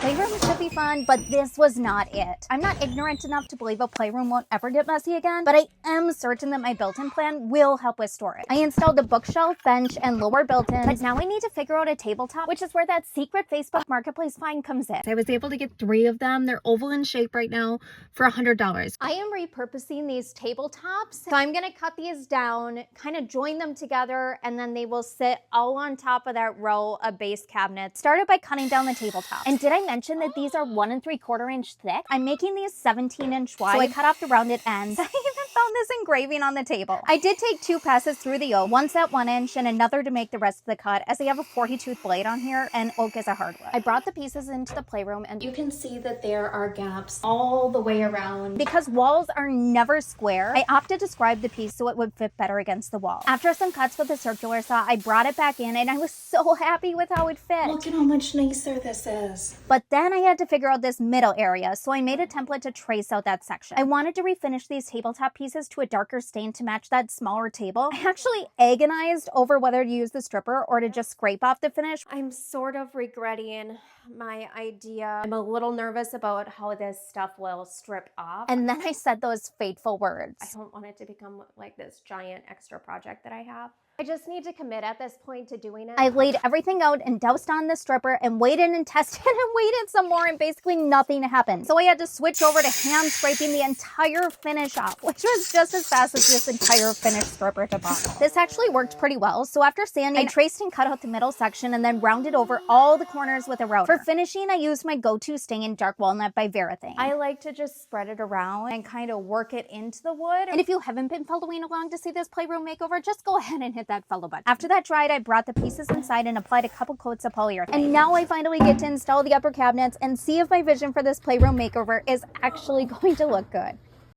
Playroom should be fun, but this was not it. I'm not ignorant enough to believe a playroom won't ever get messy again, but I am certain that my built-in plan will help with storage. I installed a bookshelf, bench, and lower built-in, but now I need to figure out a tabletop, which is where that secret Facebook Marketplace find comes in. I was able to get 3 of them. They're oval in shape right now for $100. I am repurposing these tabletops, so I'm gonna cut these down, kind of join them together, and then they will sit all on top of that row of base cabinets. Started by cutting down the tabletop. And did I mention that these are 1 3/4 inch thick? I'm making these 17-inch wide, so I cut off the rounded ends. I even found this engraving on the table. I did take 2 passes through the oak, once at 1 inch and another to make the rest of the cut, as I have a 40-tooth blade on here and oak is a hardwood. I brought the pieces into the playroom, and you can see that there are gaps all the way around. Because walls are never square, I opted to scribe the piece so it would fit better against the wall. After some cuts with a circular saw, I brought it back in and I was so happy with how it fit. Look at how much nicer this is. But then I had to figure out this middle area, so I made a template to trace out that section. I wanted to refinish these tabletop pieces to a darker stain to match that smaller table. I actually agonized over whether to use the stripper or to just scrape off the finish. I'm sort of regretting my idea. I'm a little nervous about how this stuff will strip off. And then I said those fateful words. I don't want it to become like this giant extra project that I have. I just need to commit at this point to doing it. I laid everything out and doused on the stripper and waited and tested and waited some more, and basically nothing happened. So I had to switch over to hand scraping the entire finish off, which was just as fast as this entire finished stripper debacle. This actually worked pretty well. So after sanding, I traced and cut out the middle section and then rounded over all the corners with a router. For finishing, I used my go-to stain, Dark Walnut by Verithane. I like to just spread it around and kind of work it into the wood. And if you haven't been following along to see this playroom makeover, just go ahead and hit that follow button. After that dried, I brought the pieces inside and applied a couple coats of polyurethane. And now I finally get to install the upper cabinets and see if my vision for this playroom makeover is actually going to look good.